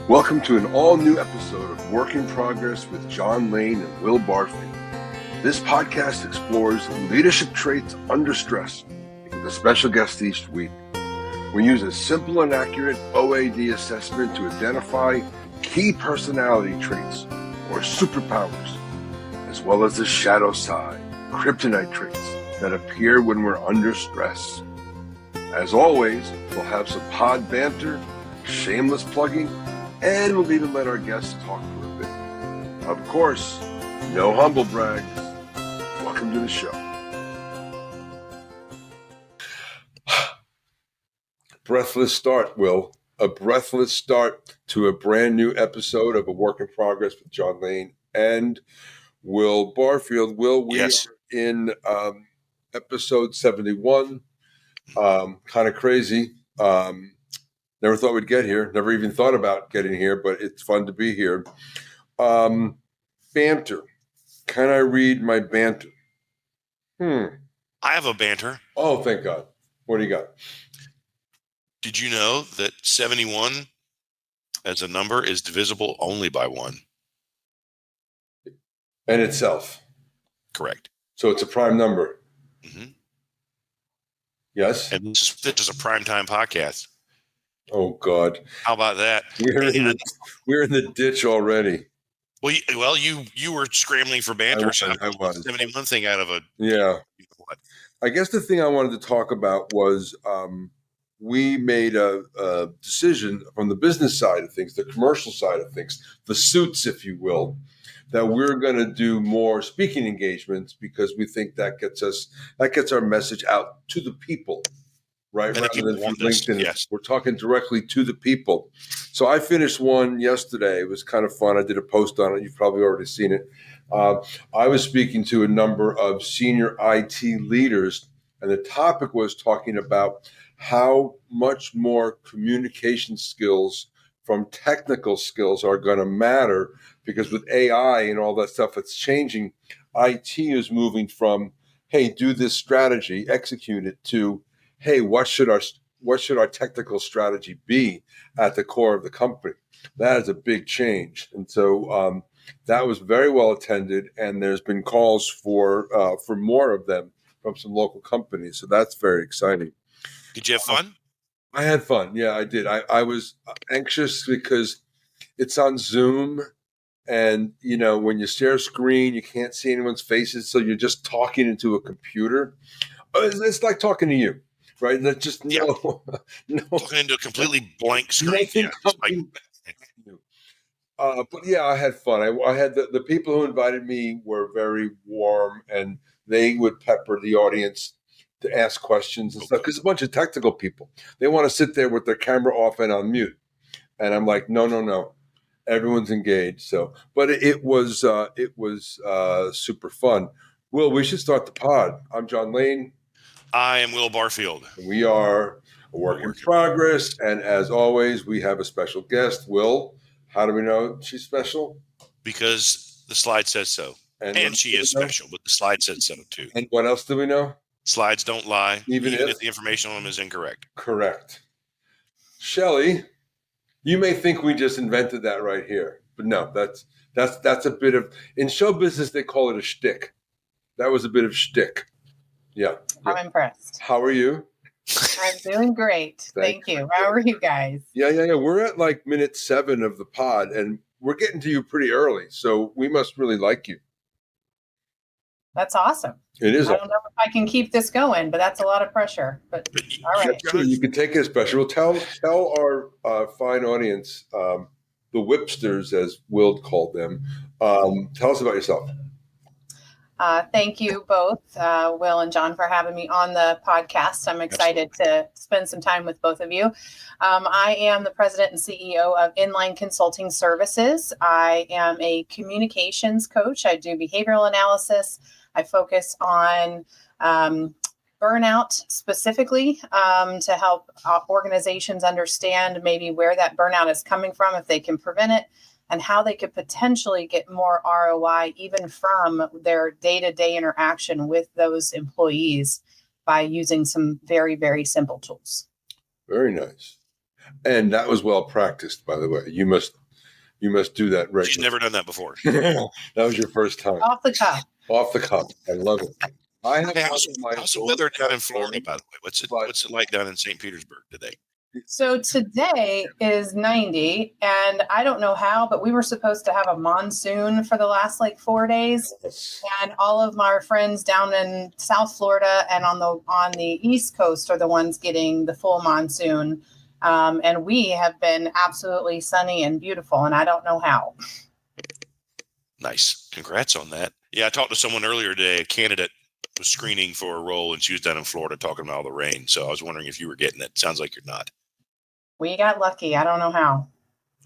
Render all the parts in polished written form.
Welcome to an all-new episode of Work in Progress with John Lane and Will Barfield. This podcast explores leadership traits under stress with a special guest each week. We use a simple and accurate OAD assessment to identify key personality traits, or superpowers, as well as the shadow side, Kryptonite traits that appear when we're under stress. As always, we'll have some pod banter, shameless plugging, and we'll even let our guests talk for a bit. Of course, no humble brags. Welcome to the show. Breathless start, Will. A breathless start to a brand new episode of A Work in Progress with John Lane and Will Barfield. Will, we are in episode 71. Kind of crazy. Never thought we'd get here. Never even thought about getting here, but it's fun to be here. Banter. Can I read my banter? I have a banter. Oh, thank God. What do you got? Did you know that 71 as a number is divisible only by 1? And itself. Correct. So it's a prime number. Mm-hmm. Yes. And this is a primetime podcast. Oh God. How about that? We're in the ditch already. Well, you were scrambling for banter. I was. 71 thing out of a. Yeah. I guess the thing I wanted to talk about was we made a decision from the business side of things, the commercial side of things, the suits, if you will, that we're going to do more speaking engagements because we think that gets our message out to the people, right? Rather than through LinkedIn. Yes. We're talking directly to the people. So I finished one yesterday. It was kind of fun. I did a post on it. You've probably already seen it. I was speaking to a number of senior IT leaders, and the topic was talking about how much more communication skills from technical skills are going to matter, because with AI and all that stuff that's changing, IT is moving from, hey, do this strategy, execute it, to, hey, what should our technical strategy be at the core of the company? That is a big change. And so that was very well attended, and there's been calls for more of them from some local companies. So that's very exciting. Did you have fun? I had fun. Yeah, I did. I was anxious because it's on Zoom, and when you share a screen, you can't see anyone's faces, so you're just talking into a computer. It's like talking to you, right? And just no. Talking into a completely blank screen. But yeah, I had fun. I had the people who invited me were very warm, and they would pepper the audience to ask questions and stuff, because a bunch of technical people, they want to sit there with their camera off and on mute, and I'm like, no, everyone's engaged. So, but it was super fun. Will, we should start the pod. I'm John Lane. I am Will Barfield. And we are a work in progress, and as always, we have a special guest. Will, how do we know she's special? Because the slide says so. And she is special, but the slide said so too. And what else do we know? Slides don't lie, even if the information on them is incorrect. Correct. Shelly, you may think we just invented that right here, but no, that's a bit of, in show business they call it a shtick. That was a bit of shtick. Yeah. I'm impressed. How are you? I'm doing great. Thank you. How are you guys? Yeah. We're at like minute 7 of the pod, and we're getting to you pretty early, so we must really like you. That's awesome. It is. I don't know if I can keep this going, but that's a lot of pressure. But all right. Sure, you can take it as special. Tell our fine audience, the whipsters, as Will called them. Tell us about yourself. Thank you both, Will and John, for having me on the podcast. I'm excited to spend some time with both of you. I am the president and CEO of Inline Consulting Services. I am a communications coach. I do behavioral analysis. I focus on burnout specifically to help organizations understand maybe where that burnout is coming from, if they can prevent it, and how they could potentially get more ROI even from their day-to-day interaction with those employees by using some very, very simple tools. Very nice. And that was well practiced, by the way. You must do that regularly. She's never done that before. That was your first time. Off the cuff. Off the cuff. I love it. I have Hey, how's the weather down in Florida, by the way? What's it like down in St. Petersburg today? So today is 90, and I don't know how, but we were supposed to have a monsoon for the last 4 days. And all of our friends down in South Florida and on the East Coast are the ones getting the full monsoon. And we have been absolutely sunny and beautiful, and I don't know how. Nice. Congrats on that. Yeah, I talked to someone earlier today, a candidate was screening for a role, and she was down in Florida talking about all the rain. So I was wondering if you were getting it. Sounds like you're not. We got lucky. I don't know how.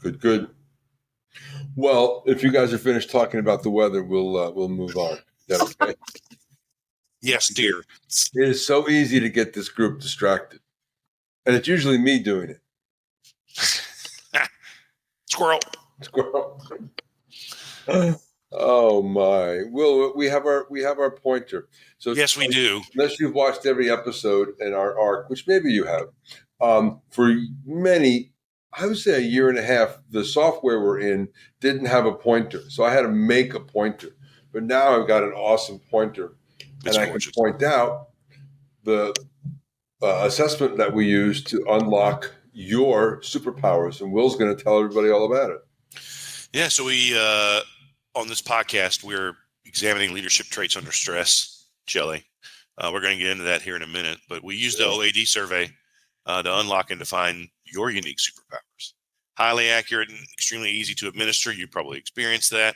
Good. Well, if you guys are finished talking about the weather, we'll move on. Is that okay? Yes, dear. It is so easy to get this group distracted. And it's usually me doing it. Squirrel. Oh my. Will, we have our pointer. So yes, we do. Unless you've watched every episode in our arc, which maybe you have, for many, I would say a year and a half, the software we're in didn't have a pointer. So I had to make a pointer. But now I've got an awesome pointer. It's and gorgeous. I can point out the assessment that we use to unlock your superpowers. And Will's going to tell everybody all about it. Yeah, so we, on this podcast, we're examining leadership traits under stress, Shelly. We're going to get into that here in a minute, but we use the OAD survey to unlock and define your unique superpowers. Highly accurate and extremely easy to administer. You probably experienced that.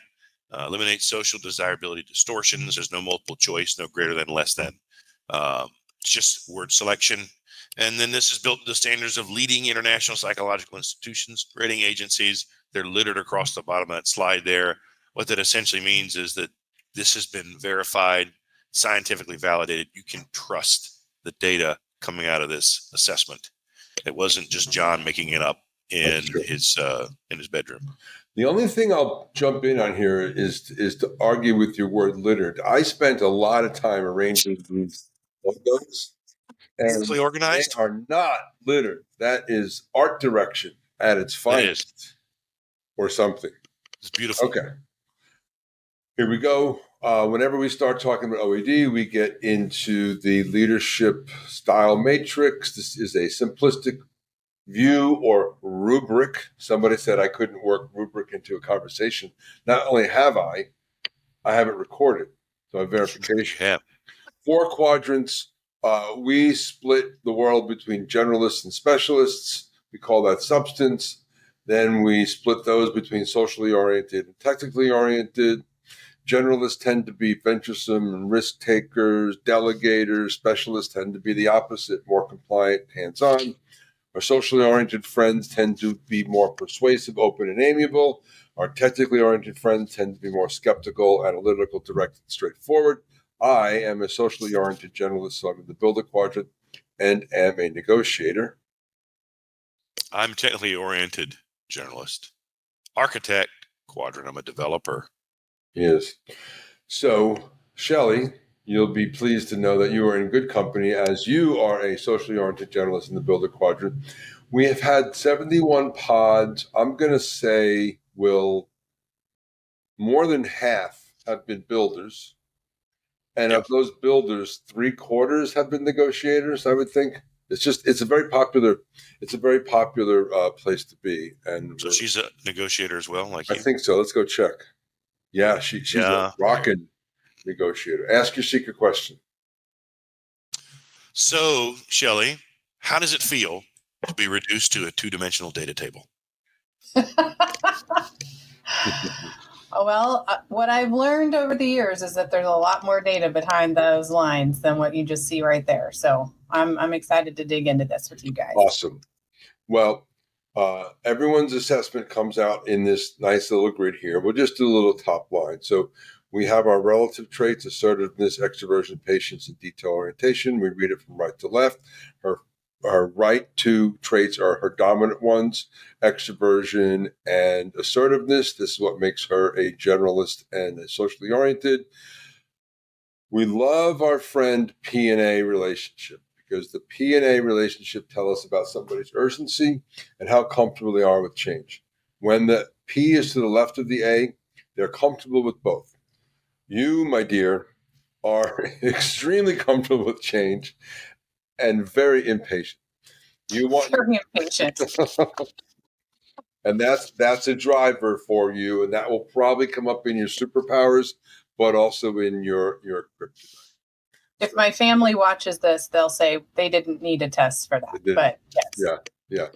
Eliminate social desirability distortions. There's no multiple choice, no greater than, less than. It's just word selection. And then this is built to the standards of leading international psychological institutions, rating agencies. They're littered across the bottom of that slide there. What that essentially means is that this has been verified, scientifically validated. You can trust the data coming out of this assessment. It wasn't just John making it up in his bedroom. The only thing I'll jump in on here is to argue with your word littered. I spent a lot of time arranging these logos, and they organized. They are not littered. That is art direction at its finest, or something. It's beautiful. Okay, here we go. Whenever we start talking about OAD, we get into the leadership style matrix. This is a simplistic view or rubric. Somebody said I couldn't work rubric into a conversation. Not only have I have it recorded. So I have verification. Yeah. 4 quadrants. We split the world between generalists and specialists. We call that substance. Then we split those between socially oriented and technically oriented. Generalists tend to be venturesome and risk takers, delegators. Specialists tend to be the opposite, more compliant, hands-on. Our socially oriented friends tend to be more persuasive, open, and amiable. Our technically oriented friends tend to be more skeptical, analytical, direct, and straightforward. I am a socially oriented generalist, so I'm in the builder quadrant and am a negotiator. I'm a technically oriented generalist. Architect quadrant, I'm a developer. Yes. So, Shelly, you'll be pleased to know that you are in good company, as you are a socially oriented generalist in the builder quadrant. We have had 71 pods. I'm going to say, Will, more than half have been builders. And of those builders, 3/4 have been negotiators, I would think. It's a very popular place to be. And so she's a negotiator as well, like you? I think so. Let's go check. Yeah, she's a rockin' negotiator. Ask your secret question. So, Shelly, how does it feel to be reduced to a 2-dimensional data table? Well, what I've learned over the years is that there's a lot more data behind those lines than what you just see right there. So I'm excited to dig into this with you guys. Awesome. Well, everyone's assessment comes out in this nice little grid here. We'll just do a little top line. So we have our relative traits: assertiveness, extroversion, patience, and detail orientation. We read it from right to left. Her right 2 traits are her dominant ones: extroversion and assertiveness. This is what makes her a generalist and a socially oriented. We love our friend P and A relationship, because the P and A relationship tell us about somebody's urgency and how comfortable they are with change. When the P is to the left of the A, they're comfortable with both. You, my dear, are extremely comfortable with change and very impatient. You want Very impatient. and that's a driver for you, and that will probably come up in your superpowers, but also in your kryptonite. If my family watches this, they'll say they didn't need a test for that. But yes. Yeah.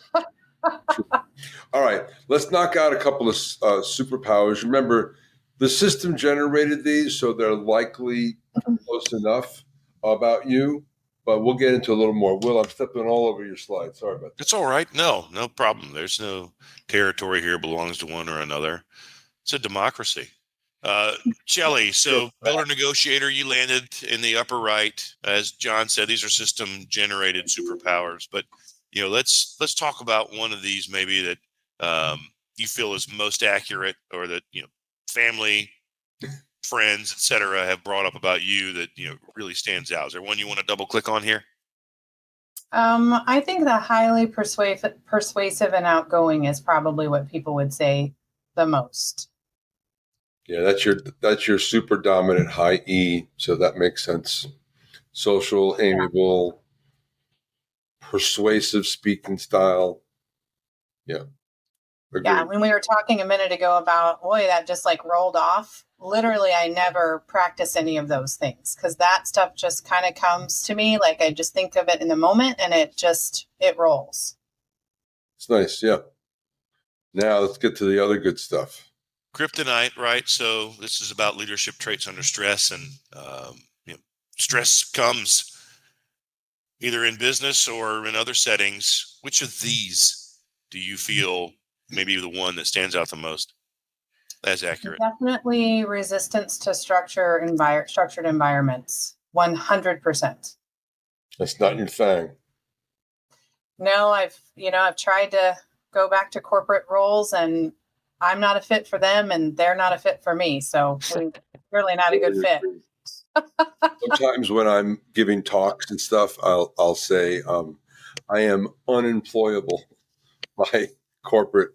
All right, let's knock out a couple of superpowers. Remember, the system generated these, so they're likely close enough about you, but we'll get into a little more. Will, I'm stepping all over your slide. Sorry about that. It's all right. No problem. There's no territory here belongs to one or another. It's a democracy. Shelly, so builder negotiator, you landed in the upper right. As John said, these are system generated superpowers, but let's talk about one of these maybe that you feel is most accurate, or that family, friends, etc. have brought up about you that really stands out. Is there one you want to double click on here? I think the highly persuasive and outgoing is probably what people would say the most. Yeah, that's your super dominant high E, so that makes sense. Social, amiable, persuasive speaking style. Yeah. Agreed. Yeah, when we were talking a minute ago about, boy, that just like rolled off. Literally, I never practice any of those things because that stuff just kind of comes to me. Like I just think of it in the moment and it rolls. It's nice. Yeah. Now let's get to the other good stuff. Kryptonite, right? So this is about leadership traits under stress, and stress comes either in business or in other settings. Which of these do you feel maybe the one that stands out the most as accurate? Definitely resistance to structured environments. 100%. That's not your thing. No, I've tried to go back to corporate roles, and I'm not a fit for them and they're not a fit for me. So we're really not a good fit. Sometimes when I'm giving talks and stuff, I'll say I am unemployable by corporate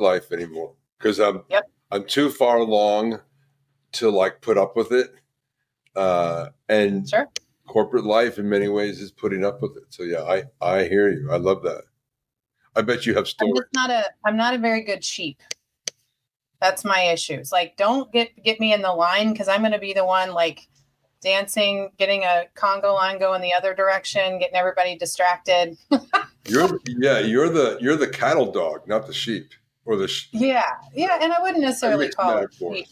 life anymore, because I'm too far along to like put up with it. And sure. Corporate life in many ways is putting up with it. So yeah, I hear you. I love that. I bet you have stories. I'm not a very good sheep. That's my issues. Like, don't get me in the line, because I'm going to be the one like dancing, getting a Congo line going the other direction, getting everybody distracted. You're the cattle dog, not the sheep, or the yeah, and I wouldn't necessarily call it sheep.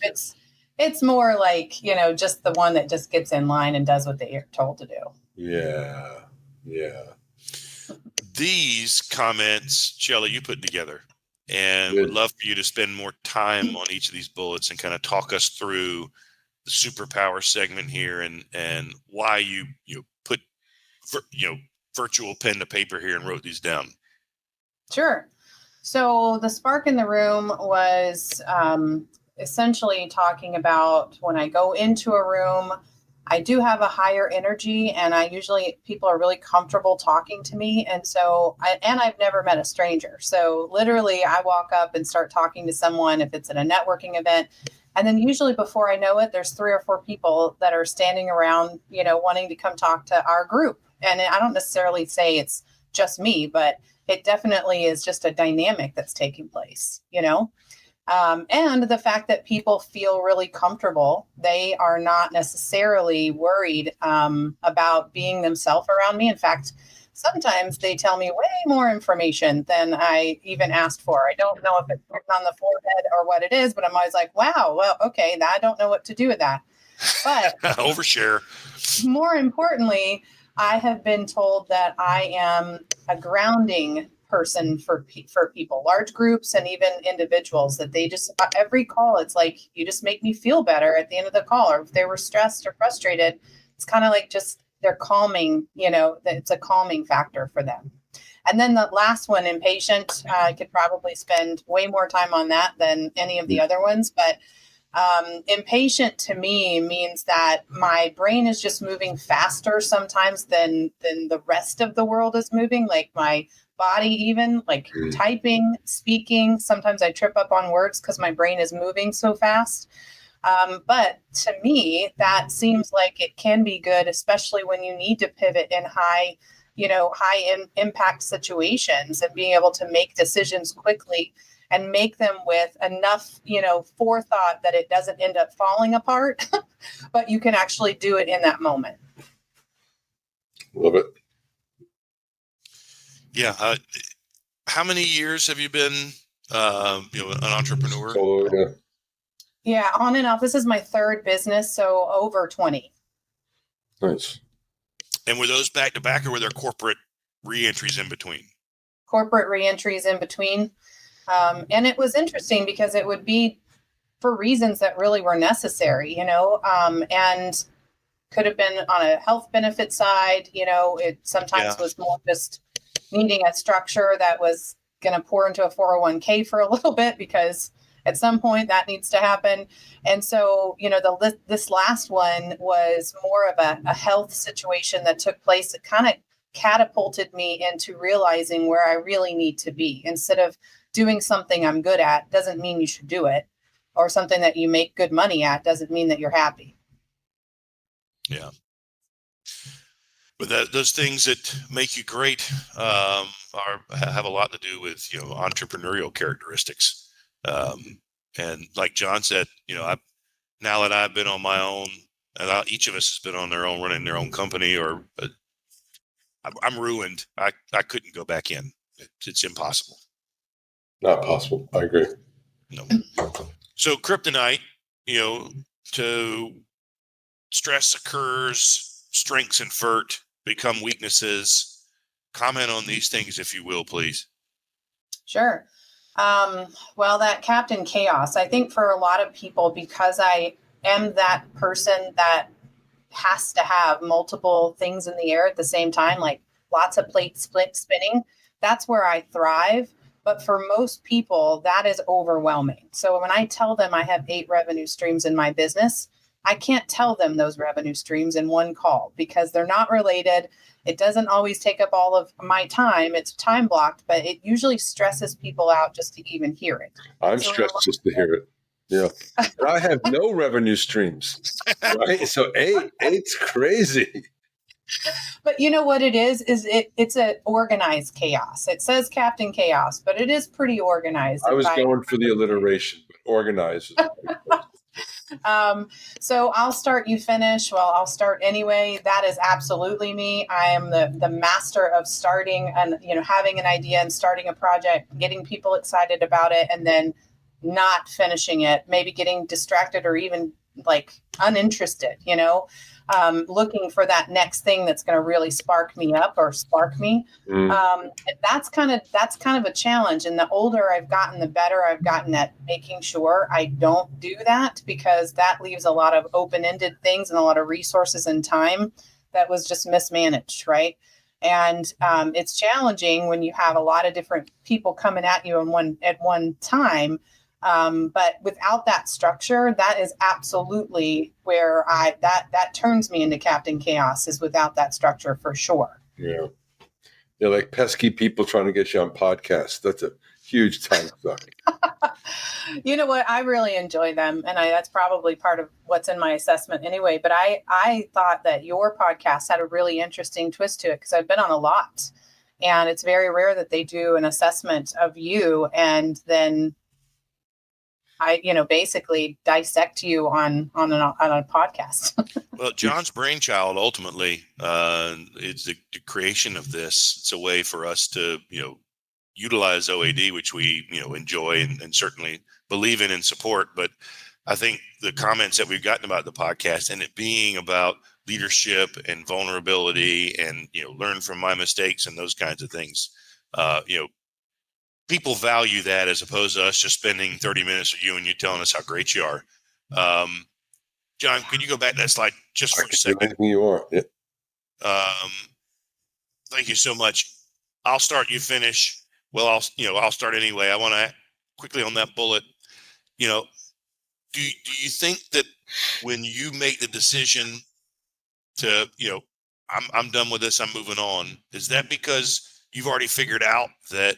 It's more like just the one that just gets in line and does what they're told to do. Yeah. These comments, Shelly, you put together, and would love for you to spend more time on each of these bullets and kind of talk us through the superpower segment here, and why you put virtual pen to paper here and wrote these down. Sure. So the spark in the room was essentially talking about when I go into a room, I do have a higher energy, and people are really comfortable talking to me. And so I've never met a stranger. So literally I walk up and start talking to someone if it's at a networking event. And then usually before I know it, there's 3 or 4 people that are standing around, wanting to come talk to our group. And I don't necessarily say it's just me, but it definitely is just a dynamic that's taking place, and the fact that people feel really comfortable. They are not necessarily worried about being themselves around me. In fact, sometimes they tell me way more information than I even asked for. I don't know if it's on the forehead or what it is, but I'm always like, wow, well, okay, I don't know what to do with that. But overshare. More importantly, I have been told that I am a grounding person for people, large groups and even individuals, that they just, every call, it's like, you just make me feel better at the end of the call. Or if they were stressed or frustrated, it's kind of like just they're calming, it's a calming factor for them. And then the last one, impatient, I could probably spend way more time on that than any of the other ones. But Impatient to me means that my brain is just moving faster sometimes than the rest of the world is moving, like my body, even like typing, speaking. Sometimes I trip up on words because my brain is moving so fast. But to me, that seems like it can be good, especially when you need to pivot in high impact situations, and being able to make decisions quickly and make them with enough, forethought that it doesn't end up falling apart, but you can actually do it in that moment. Love it. Yeah. How many years have you been, an entrepreneur? Solo, yeah. Yeah, on and off. This is my third business, so over 20. Nice. And were those back to back, or were there corporate reentries in between? Corporate reentries in between. And it was interesting because it would be for reasons that really were necessary, and could have been on a health benefit side. It sometimes was more just needing a structure that was going to pour into a 401k for a little bit, because at some point that needs to happen. And so, this last one was more of a health situation that took place that kind of catapulted me into realizing where I really need to be. Instead of doing something I'm good at doesn't mean you should do it, or something that you make good money at doesn't mean that you're happy. Yeah. But those things that make you great have a lot to do with, entrepreneurial characteristics. And like John said, now that I've been on my own, and each of us has been on their own, running their own company, or I'm ruined. I couldn't go back in. It's impossible. Not possible. I agree. No. So Kryptonite, to stress occurs, strengths invert, become weaknesses. Comment on these things, if you will, please. Sure. Well, that Captain Chaos, I think for a lot of people, because I am that person that has to have multiple things in the air at the same time, like lots of plates spinning, that's where I thrive. But for most people, that is overwhelming. So when I tell them I have 8 revenue streams in my business, I can't tell them those revenue streams in one call because they're not related. It doesn't always take up all of my time. It's time blocked, but it usually stresses people out just to even hear it. I'm stressed just to hear it. Yeah. And I have no revenue streams, right? So eight's crazy. But you know what it is it's an organized chaos. It says Captain Chaos, but it is pretty organized. I was going for the alliteration, but organized. So I'll start, you finish. Well, I'll start anyway. That is absolutely me. I am the master of starting and, having an idea and starting a project, getting people excited about it, and then not finishing it, maybe getting distracted or even like uninterested, looking for that next thing that's going to really spark me up or spark me. That's kind of a challenge. And the older I've gotten, the better I've gotten at making sure I don't do that, because that leaves a lot of open-ended things and a lot of resources and time that was just mismanaged. Right. And it's challenging when you have a lot of different people coming at you at one time. But without that structure, that is absolutely where that turns me into Captain Chaos, is without that structure for sure. Yeah. They're like pesky people trying to get you on podcasts. That's a huge time suck. You know what? I really enjoy them. And that's probably part of what's in my assessment anyway. But I thought that your podcast had a really interesting twist to it, because I've been on a lot, and it's very rare that they do an assessment of you and then I, basically dissect you on a podcast. Well, John's brainchild ultimately is the creation of this. It's a way for us to, utilize OAD, which we, enjoy and certainly believe in and support. But I think the comments that we've gotten about the podcast and it being about leadership and vulnerability and, learn from my mistakes and those kinds of things, people value that as opposed to us just spending 30 minutes with you and you telling us how great you are. John, can you go back to that slide just for a second? Anything you want. Yeah. Thank you so much. I'll start, you finish. Well, I'll start anyway. I want to quickly on that bullet, do you think that when you make the decision to, I'm done with this, I'm moving on, is that because you've already figured out that,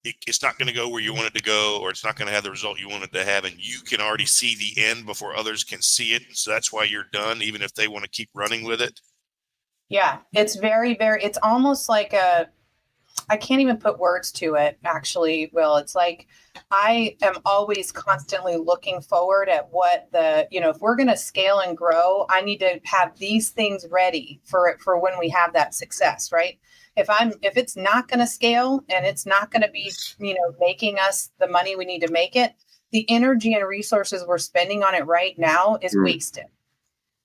it's not going to go where you want it to go, or it's not going to have the result you want it to have, and you can already see the end before others can see it? So that's why you're done, even if they want to keep running with it? Yeah, it's very, very, it's almost like I can't even put words to it, actually, Will. It's like I am always constantly looking forward at what if we're going to scale and grow, I need to have these things ready for when we have that success, right? If it's not going to scale and it's not going to be, making us the money we need to make it, the energy and resources we're spending on it right now is wasted.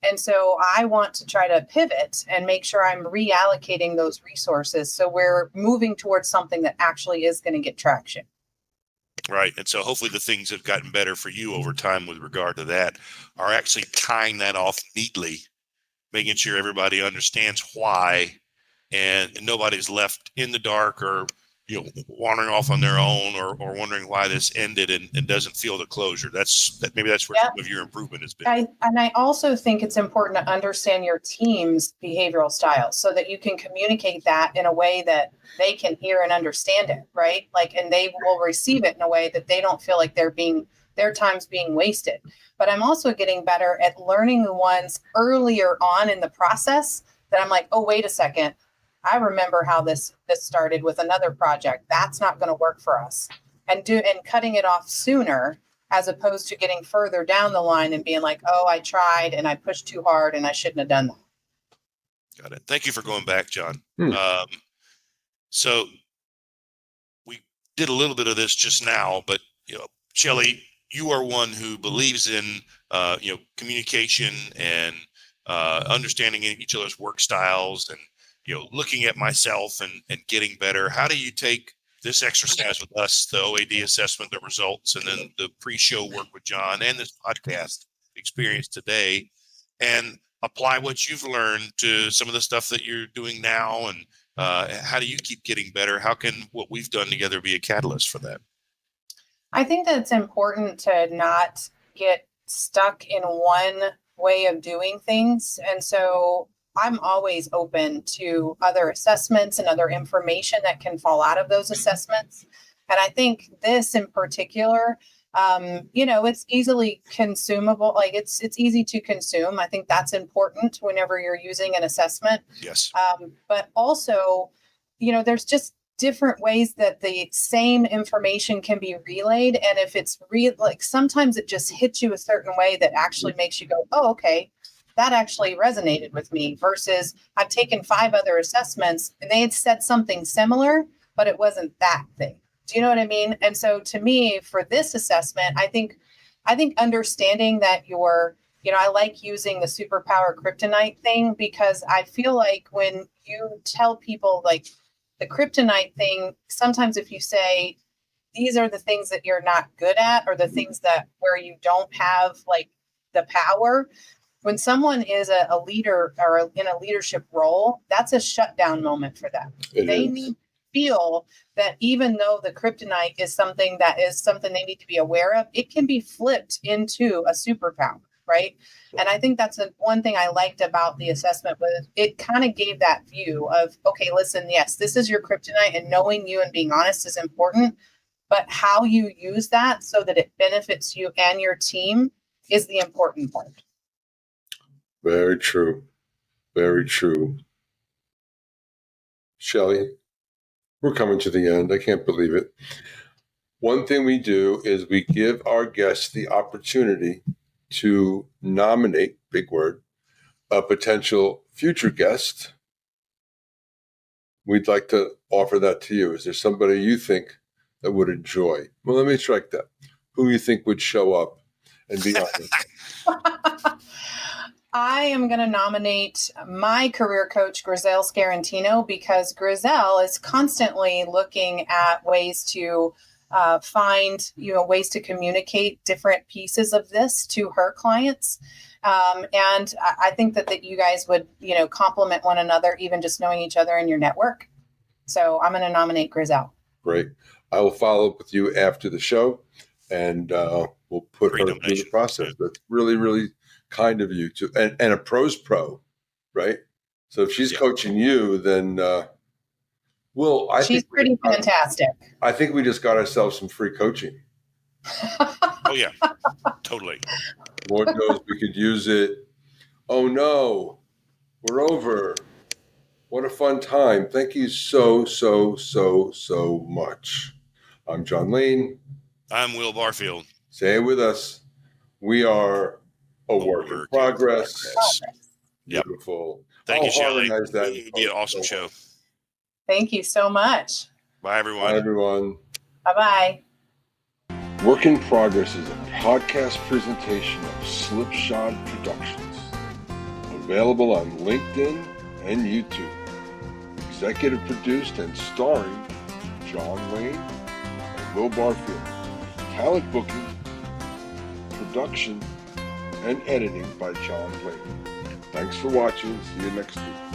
And so I want to try to pivot and make sure I'm reallocating those resources so we're moving towards something that actually is going to get traction. Right. And so hopefully the things that have gotten better for you over time with regard to that are actually tying that off neatly, making sure everybody understands why, and nobody's left in the dark or wandering off on their own or wondering why this ended and doesn't feel the closure. Maybe that's where some of your improvement has been. I also think it's important to understand your team's behavioral styles so that you can communicate that in a way that they can hear and understand it, right? And they will receive it in a way that they don't feel like their time's being wasted. But I'm also getting better at learning the ones earlier on in the process that I'm like, oh, wait a second. I remember how this started with another project. That's not going to work for us. And cutting it off sooner, as opposed to getting further down the line and being like, oh, I tried and I pushed too hard and I shouldn't have done that. Got it. Thank you for going back, John. So we did a little bit of this just now, but Shelly, you are one who believes in communication and understanding each other's work styles and looking at myself and getting better. How do you take this exercise with us, the OAD assessment, the results, and then the pre-show work with John and this podcast experience today, and apply what you've learned to some of the stuff that you're doing now? And how do you keep getting better? How can what we've done together be a catalyst for that? I think that it's important to not get stuck in one way of doing things. And so I'm always open to other assessments and other information that can fall out of those assessments. And I think this in particular, it's easily consumable. Like it's easy to consume. I think that's important whenever you're using an assessment. Yes. But also, there's just different ways that the same information can be relayed. And if it's sometimes it just hits you a certain way that actually makes you go, oh, okay, that actually resonated with me, versus I've taken 5 other assessments and they had said something similar, but it wasn't that thing. Do you know what I mean? And so to me, for this assessment, I think understanding that I like using the superpower Kryptonite thing, because I feel like when you tell people like the Kryptonite thing, sometimes if you say, these are the things that you're not good at, or the things that where you don't have like the power, when someone is a leader or in a leadership role, that's a shutdown moment for them. They need to feel that even though the Kryptonite is something they need to be aware of, it can be flipped into a superpower, right? And I think that's one thing I liked about the assessment, was it kind of gave that view of, okay, listen, yes, this is your Kryptonite, and knowing you and being honest is important, but how you use that so that it benefits you and your team is the important part. Very true. Very true. Shelly, we're coming to the end. I can't believe it. One thing we do is we give our guests the opportunity to nominate, big word, a potential future guest. We'd like to offer that to you. Is there somebody you think that would enjoy? Well, let me strike that. Who you think would show up and be honest? I am going to nominate my career coach, Grizel Scarantino, because Grizel is constantly looking at ways to find, ways to communicate different pieces of this to her clients. And I think that you guys would, complement one another, even just knowing each other in your network. So I'm going to nominate Grizel. Great. I will follow up with you after the show, and we'll we'll put Great her through the nomination. process. Yeah. That's really, really kind of you to, and a pro's pro, right? So if she's coaching you, then she's pretty fantastic. I think we just got ourselves some free coaching. Oh yeah, totally. Lord knows we could use it. Oh no, we're over. What a fun time. Thank you so much. I'm John Lane. I'm Will Barfield. Say it with us. We are a work in progress. Beautiful. Thank you, Shelly. That It would be an awesome show. Thank you so much. Bye, everyone. Bye, everyone. Bye-bye. Work in Progress is a podcast presentation of Slipshod Productions. Available on LinkedIn and YouTube. Executive produced and starring John Lane and Will Barfield. Talent booking, production, and editing by John Lane. Thanks for watching. See you next week.